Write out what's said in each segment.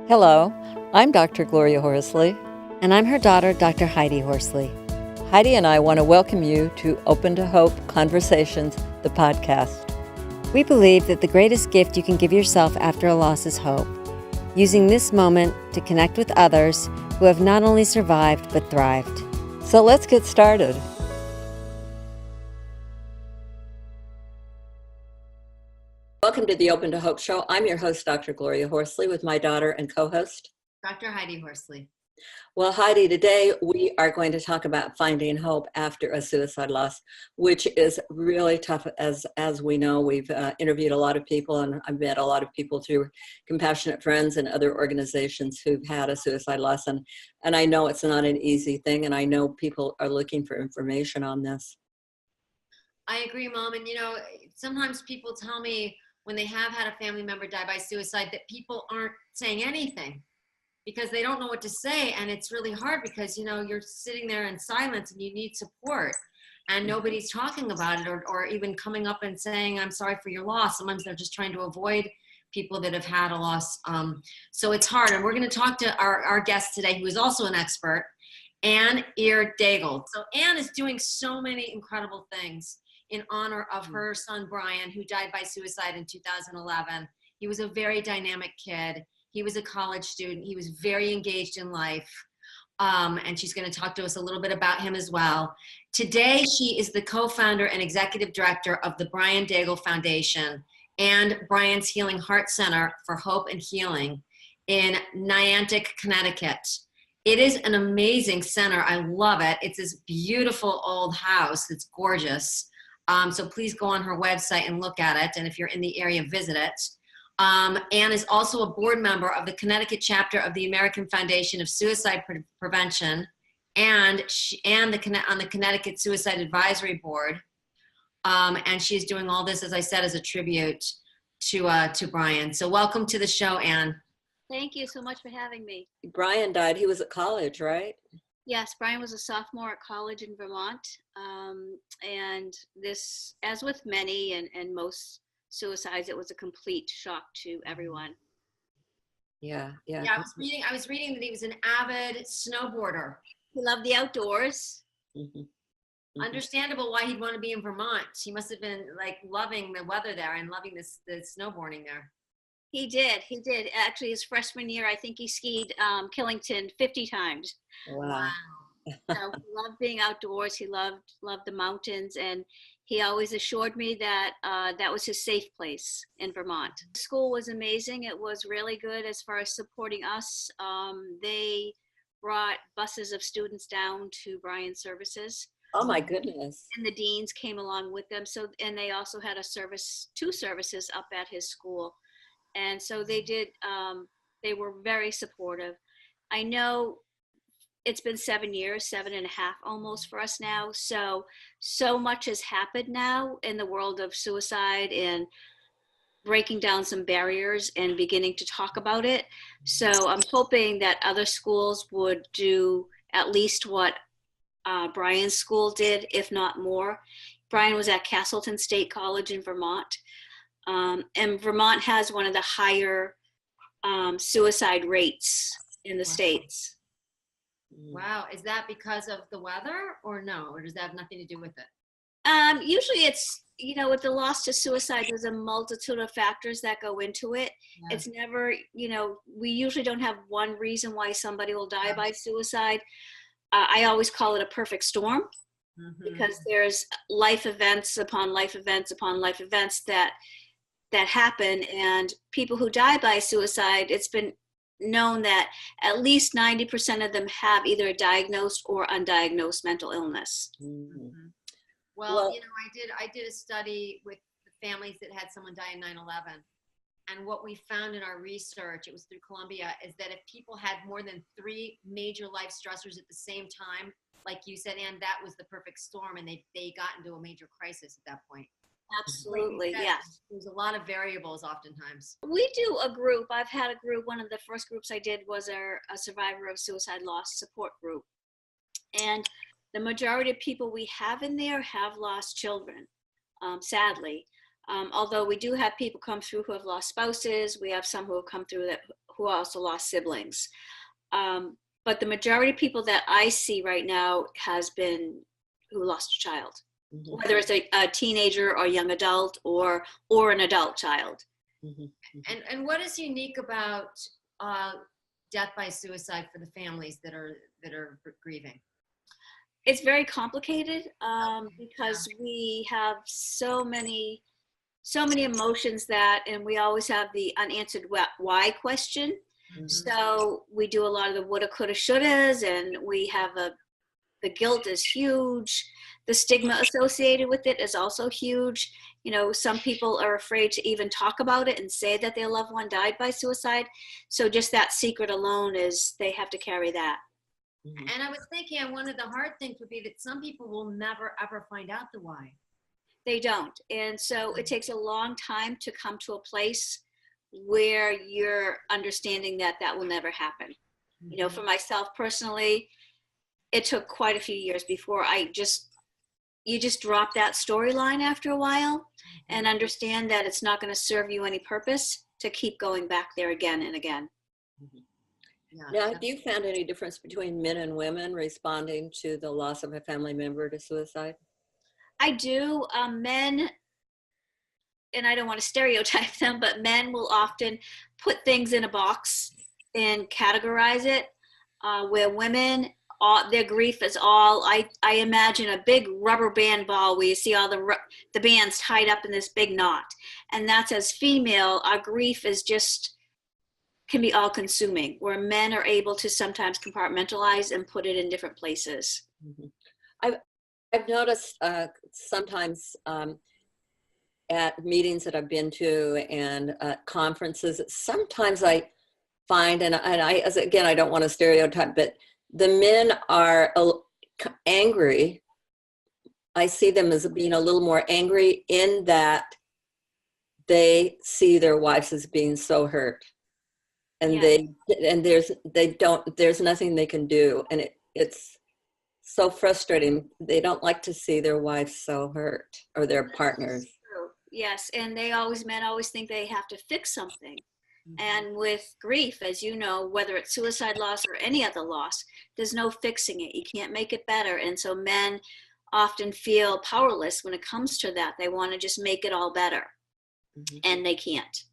Hello, I'm Dr. Gloria Horsley. And I'm her daughter, Dr. Heidi Horsley. Heidi and I want to welcome you to Open to Hope Conversations, the podcast. We believe that the greatest gift you can give yourself after a loss is hope, using this moment to connect with others who have not only survived but thrived. So let's get started. Welcome to the Open to Hope Show. I'm your host, Dr. Gloria Horsley, with my daughter and co-host, Dr. Heidi Horsley. Well, Heidi, today we are going to talk about finding hope after a suicide loss, which is really tough. As we know, we've interviewed a lot of people, and I've met a lot of people through Compassionate Friends and other organizations who've had a suicide loss, and I know it's not an easy thing, and I know people are looking for information on this. I agree, Mom. And sometimes people tell me when they have had a family member die by suicide that people aren't saying anything, because they don't know what to say. And it's really hard because, you're sitting there in silence and you need support and nobody's talking about it or even coming up and saying, I'm sorry for your loss. Sometimes they're just trying to avoid people that have had a loss. So it's hard. And we're going to talk to our guest today, who is also an expert, Irr Dagle. So Anne is doing so many incredible things in honor of her son, Brian, who died by suicide in 2011. He was a very dynamic kid. He was a college student. He was very engaged in life. And she's going to talk to us a little bit about him as well. Today, she is the co-founder and executive director of the Brian Dagle Foundation and Brian's Healing Heart Center for Hope and Healing in Niantic, Connecticut. It is an amazing center. I love it. It's this beautiful old house. It's gorgeous. So please go on her website and look at it. And if you're in the area, visit it. Anne is also a board member of the Connecticut chapter of the American Foundation of Suicide Prevention and on the Connecticut Suicide Advisory Board. And she's doing all this, as I said, as a tribute to Brian. So welcome to the show, Anne. Thank you so much for having me. Brian died. He was at college, right? Yes, Brian was a sophomore at college in Vermont. And this, as with many and most suicides, it was a complete shock to everyone. Yeah. I was reading that he was an avid snowboarder. He loved the outdoors. Mm-hmm. Understandable why he'd want to be in Vermont. He must have been loving the weather there and loving the snowboarding there. He did. Actually, his freshman year, I think he skied Killington 50 times. Wow. So he loved being outdoors. He loved the mountains, and he always assured me that that was his safe place in Vermont. The school was amazing. It was really good as far as supporting us. They brought buses of students down to Brian's services. Oh my goodness. And the deans came along with them. So, and they also had two services up at his school. And so they did, they were very supportive. I know it's been 7 years, 7.5 almost for us now. So much has happened now in the world of suicide and breaking down some barriers and beginning to talk about it. So I'm hoping that other schools would do at least what Brian's school did, if not more. Brian was at Castleton State College in Vermont. And Vermont has one of the higher suicide rates in the States. Wow. Is that because of the weather or no? Or does that have nothing to do with it? Usually it's, with the loss to suicide, there's a multitude of factors that go into it. Yeah. It's never, we usually don't have one reason why somebody will die by suicide. I always call it a perfect storm. Mm-hmm. Because there's life events upon life events upon life events that happen, and people who die by suicide, it's been known that at least 90% of them have either a diagnosed or undiagnosed mental illness. Mm-hmm. Well, I did a study with the families that had someone die in 9/11, and what we found in our research, it was through Columbia, is that if people had more than 3 major life stressors at the same time, like you said, Anne, that was the perfect storm, and they got into a major crisis at that point. Absolutely, yes. There's a lot of variables oftentimes. We do a group. I've had a group. One of the first groups I did was a survivor of suicide loss support group. And the majority of people we have in there have lost children, sadly. Although we do have people come through who have lost spouses. We have some who have come through who also lost siblings. But the majority of people that I see right now has been who lost a child, whether it's a teenager or young adult or an adult child. And what is unique about death by suicide for the families that are grieving? It's very complicated because we have so many emotions and we always have the unanswered why question. So we do a lot of the woulda, coulda, shouldas, and we have the guilt is huge. The stigma associated with it is also huge. You know, some people are afraid to even talk about it and say that their loved one died by suicide. So just that secret alone they have to carry that. And I was thinking, one of the hard things would be that some people will never ever find out the why. They don't. And so it takes a long time to come to a place where you're understanding that will never happen. You know, for myself personally, it took quite a few years before you just drop that storyline after a while and understand that it's not going to serve you any purpose to keep going back there again and again. Now, have you found any difference between men and women responding to the loss of a family member to suicide? I do. Men, and I don't want to stereotype them, but men will often put things in a box and categorize it, where women, their grief is all, I imagine a big rubber band ball where you see all the bands tied up in this big knot. And that's, as female, our grief is just, can be all consuming, where men are able to sometimes compartmentalize and put it in different places. I've noticed sometimes at meetings that I've been to and conferences, sometimes I find, and I, as again, I don't want to stereotype, but the men are angry. I see them as being a little more angry in that they see their wives as being so hurt. And there's nothing they can do. And it's so frustrating. They don't like to see their wives so hurt, or their partners. Yes, and men always think they have to fix something. And with grief, as you know, whether it's suicide loss or any other loss, there's no fixing it. You can't make it better. And so men often feel powerless when it comes to that. They want to just make it all better, and they can't.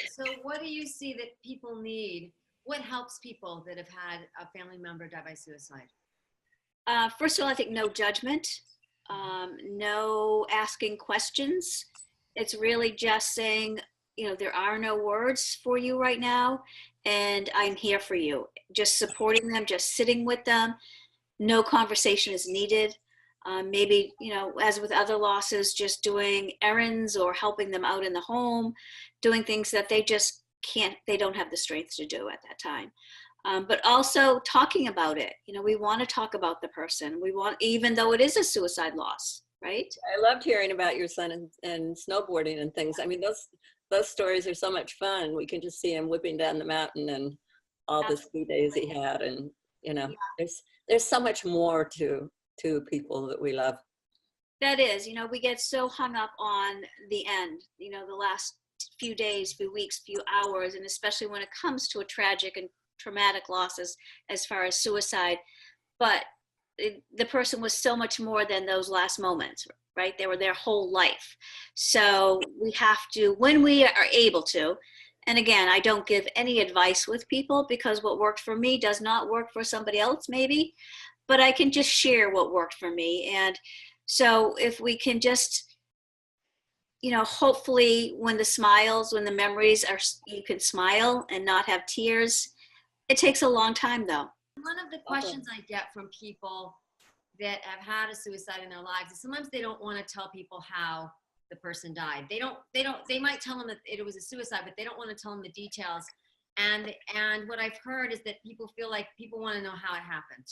So what do you see that people need? What helps people that have had a family member die by suicide? First of all, I think no judgment, no asking questions. It's really just saying, you know, there are no words for you right now, and I'm here for you. Just supporting them, just sitting with them. No conversation is needed. Maybe, you know, as with other losses, just doing errands or helping them out in the home, doing things that they just they don't have the strength to do at that time. But also talking about it. You know, we want to talk about the person. Even though it is a suicide loss, right? I loved hearing about your son and snowboarding and things. I mean, those stories are so much fun. We can just see him whipping down the mountain and all the ski days he had. And, you know, there's so much more to people that we love. That is, you know, we get so hung up on the end, you know, the last few days, few weeks, few hours, and especially when it comes to a tragic and traumatic loss as far as suicide. But the person was so much more than those last moments, right? They were their whole life. So we have to, when we are able to, and again, I don't give any advice with people, because what worked for me does not work for somebody else maybe, but I can just share what worked for me. And so if we can just, you know, hopefully when the memories are, you can smile and not have tears. It takes a long time though. One of the questions I get from people that have had a suicide in their lives is sometimes they don't want to tell people how the person died. They might tell them that it was a suicide, but they don't want to tell them the details. And what I've heard is that people feel like people want to know how it happened.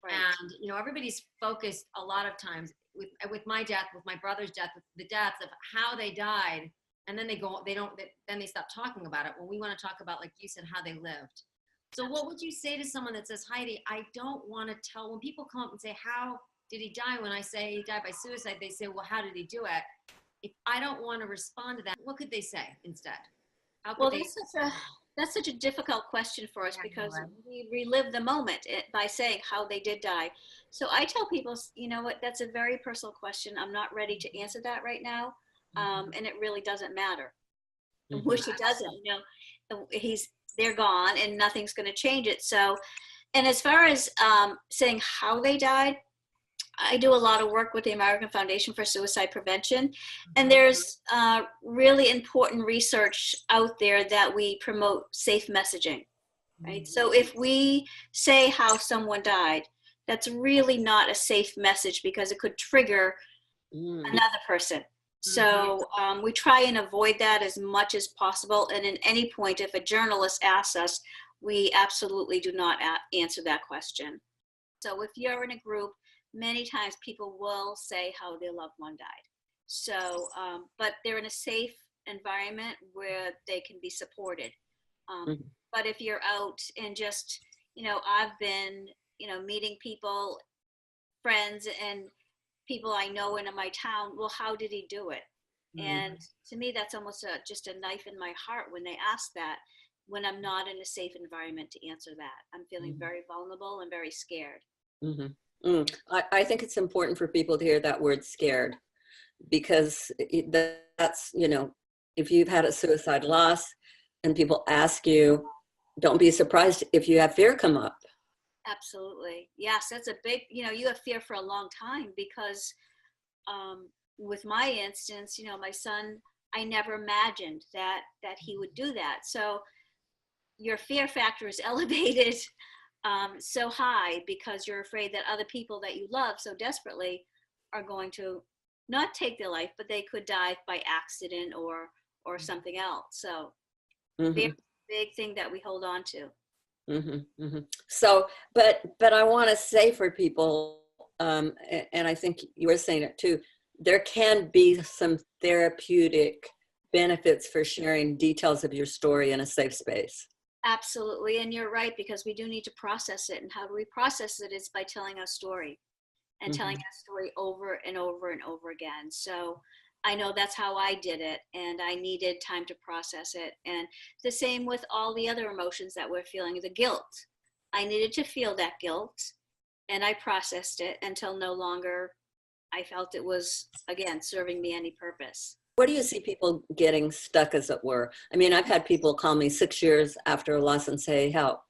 Right. And, you know, everybody's focused a lot of times with my death, with my brother's death, with the deaths of how they died. And then then they stop talking about it. When we want to talk about, like you said, how they lived. So what would you say to someone that says, Heidi, I don't want to tell, when people come up and say, how did he die? When I say he died by suicide, they say, well, how did he do it? If I don't want to respond to that, what could they say instead? How could Well, they? that's such a difficult question for us Yeah, because right. we relive the moment by saying how they did die. So I tell people, you know what, that's a very personal question. I'm not ready to answer that right now, and it really doesn't matter. I Mhm. wish it doesn't. They're gone, and nothing's going to change it. So, and as far as saying how they died, I do a lot of work with the American Foundation for Suicide Prevention, and there's really important research out there that we promote safe messaging, right? So if we say how someone died, that's really not a safe message because it could trigger Mm. another person. So we try and avoid that as much as possible. And at any point, if a journalist asks us, we absolutely do not answer that question. So if you're in a group, many times people will say how their loved one died. So, but they're in a safe environment where they can be supported. Mhm. But if you're out and just, I've been, meeting people, friends, and people I know in my town, well, how did he do it? And to me, that's almost just a knife in my heart when they ask that, when I'm not in a safe environment to answer that. I'm feeling very vulnerable and very scared. Mhm. I think it's important for people to hear that word scared, because that's, if you've had a suicide loss and people ask you, don't be surprised if you have fear come up. Absolutely. Yes, that's a big, you have fear for a long time because with my instance, my son, I never imagined that he would do that. So your fear factor is elevated so high because you're afraid that other people that you love so desperately are going to not take their life, but they could die by accident or something else. So very Mhm. big thing that we hold on to. So, but I want to say for people, and I think you were saying it too, there can be some therapeutic benefits for sharing details of your story in a safe space. Absolutely. And you're right, because we do need to process it. And how do we process it? Is by telling our story and telling our story over and over and over again. So I know that's how I did it, and I needed time to process it. And the same with all the other emotions that we're feeling, the guilt. I needed to feel that guilt, and I processed it until no longer I felt it was, again, serving me any purpose. Where do you see people getting stuck, as it were? I mean, I've had people call me 6 years after a loss and say, help,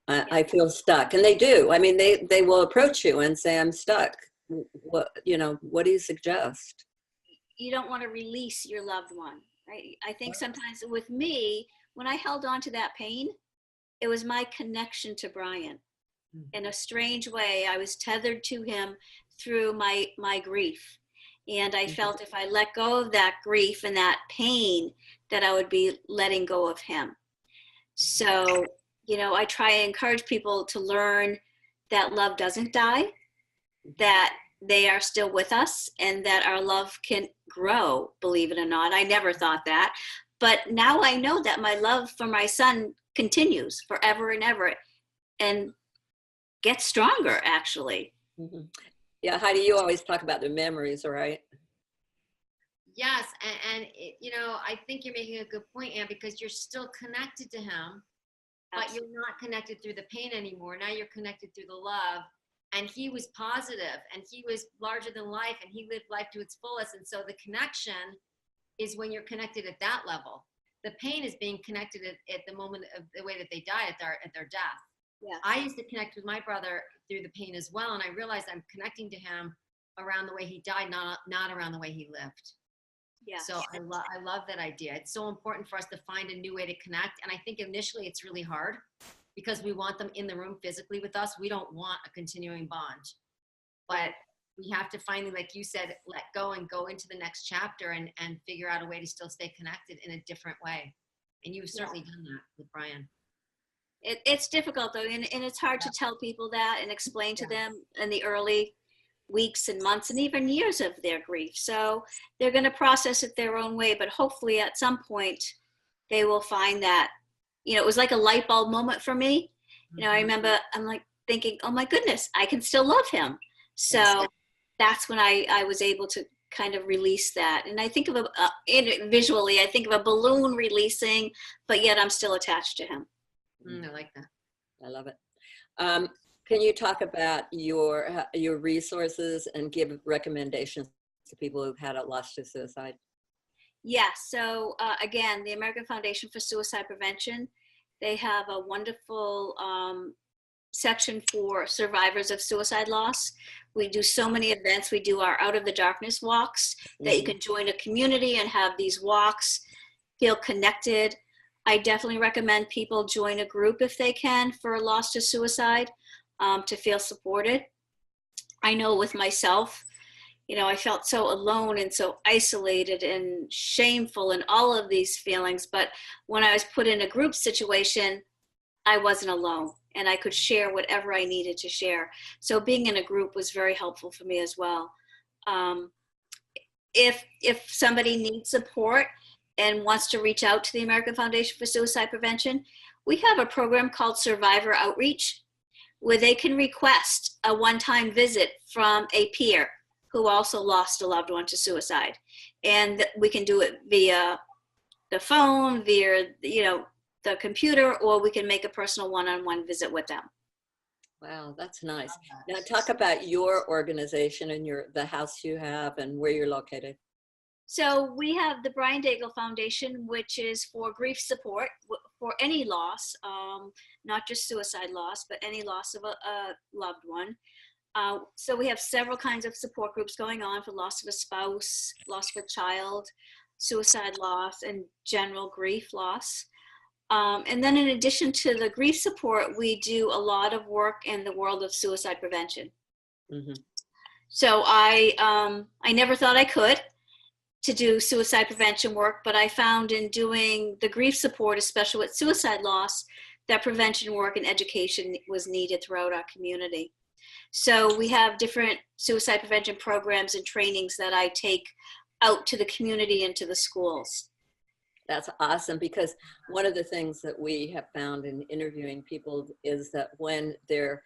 I feel stuck. And they do. I mean, they will approach you and say, I'm stuck. What do you suggest? You don't want to release your loved one, right? I think sometimes with me, when I held on to that pain, it was my connection to Brian. In a strange way, I was tethered to him through my grief. And I felt if I let go of that grief and that pain, that I would be letting go of him. So, I try to encourage people to learn that love doesn't die, that they are still with us, and that our love can grow, believe it or not. I never thought that. But now I know that my love for my son continues forever and ever and gets stronger, actually. Yeah, Heidi, you always talk about the memories, right? Yes, and I think you're making a good point, Anne, because you're still connected to him, but you're not connected through the pain anymore. Now you're connected through the love. And he was positive, and he was larger than life, and he lived life to its fullest. And so the connection is when you're connected at that level. The pain is being connected at the moment of the way that they die at their death. Yeah. I used to connect with my brother through the pain as well, and I realized I'm connecting to him around the way he died, not around the way he lived. Yeah. So I love that idea. It's so important for us to find a new way to connect. And I think initially it's really hard because we want them in the room physically with us. We don't want a continuing bond, but we have to finally, like you said, let go and go into the next chapter and figure out a way to still stay connected in a different way. And you've certainly done that with Brian. It's difficult though. And it's hard to tell people that and explain to them in the early weeks and months and even years of their grief. So they're going to process it their own way, but hopefully at some point they will find that, it was like a light bulb moment for me. I remember I'm like thinking, oh my goodness, I can still love him. So that's when I was able to kind of release that. And I think of visually, I think of a balloon releasing, but yet I'm still attached to him. I like that. I love it. Can you talk about your resources and give recommendations to people who've had a loss to suicide? Yeah, so again, the American Foundation for Suicide Prevention, they have a wonderful section for survivors of suicide loss. We do so many events. We do our Out of the Darkness walks that you can join a community and have these walks, feel connected. I definitely recommend people join a group if they can for loss to suicide, to feel supported. I know with myself, I felt so alone and so isolated and shameful and all of these feelings. But when I was put in a group situation, I wasn't alone and I could share whatever I needed to share. So being in a group was very helpful for me as well. If somebody needs support and wants to reach out to the American Foundation for Suicide Prevention, we have a program called Survivor Outreach, where they can request a one-time visit from a peer who also lost a loved one to suicide. And we can do it via the phone, via, the computer, or we can make a personal one-on-one visit with them. Wow, that's nice. Now talk about your organization and the house you have and where you're located. So we have the Irr Dagle Foundation, which is for grief support for any loss, not just suicide loss, but any loss of a loved one. So we have several kinds of support groups going on for loss of a spouse, loss of a child, suicide loss, and general grief loss. And then in addition to the grief support, we do a lot of work in the world of suicide prevention. Mm-hmm. So I never thought I could to do suicide prevention work, but I found in doing the grief support, especially with suicide loss, that prevention work and education was needed throughout our community. So we have different suicide prevention programs and trainings that I take out to the community and to the schools. That's awesome, because one of the things that we have found in interviewing people is that when they're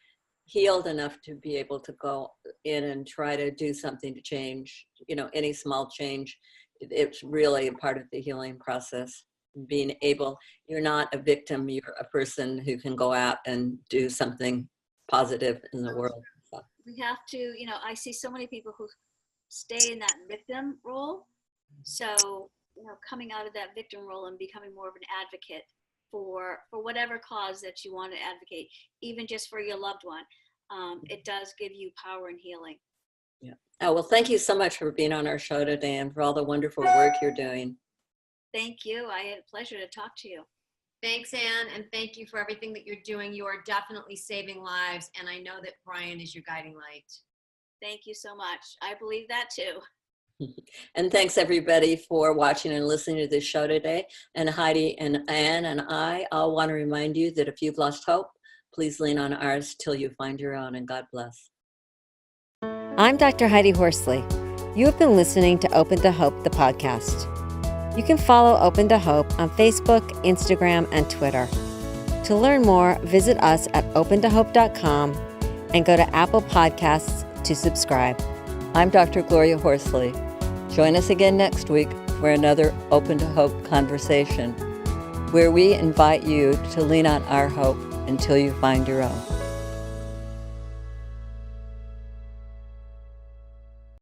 healed enough to be able to go in and try to do something to change, any small change, it's really a part of the healing process. Being able, you're not a victim, you're a person who can go out and do something positive in the world. So. We have to, I see so many people who stay in that victim role. So, coming out of that victim role and becoming more of an advocate for whatever cause that you want to advocate, even just for your loved one, it does give you power and healing. Yeah. Oh, well, thank you so much for being on our show today and for all the wonderful work you're doing. Thank you. I had a pleasure to talk to you. Thanks, Anne, and thank you for everything that you're doing. You are definitely saving lives, and I know that Brian is your guiding light. Thank you so much. I believe that too. And thanks everybody for watching and listening to this show today. And Heidi and Anne and I all want to remind you that if you've lost hope, please lean on ours till you find your own, and God bless. I'm Dr. Heidi Horsley. You have been listening to Open to Hope, the podcast. You can follow Open to Hope on Facebook, Instagram, and Twitter. To learn more, visit us at opentohope.com and go to Apple Podcasts to subscribe. I'm Dr. Gloria Horsley. Join us again next week for another Open to Hope conversation, where we invite you to lean on our hope until you find your own.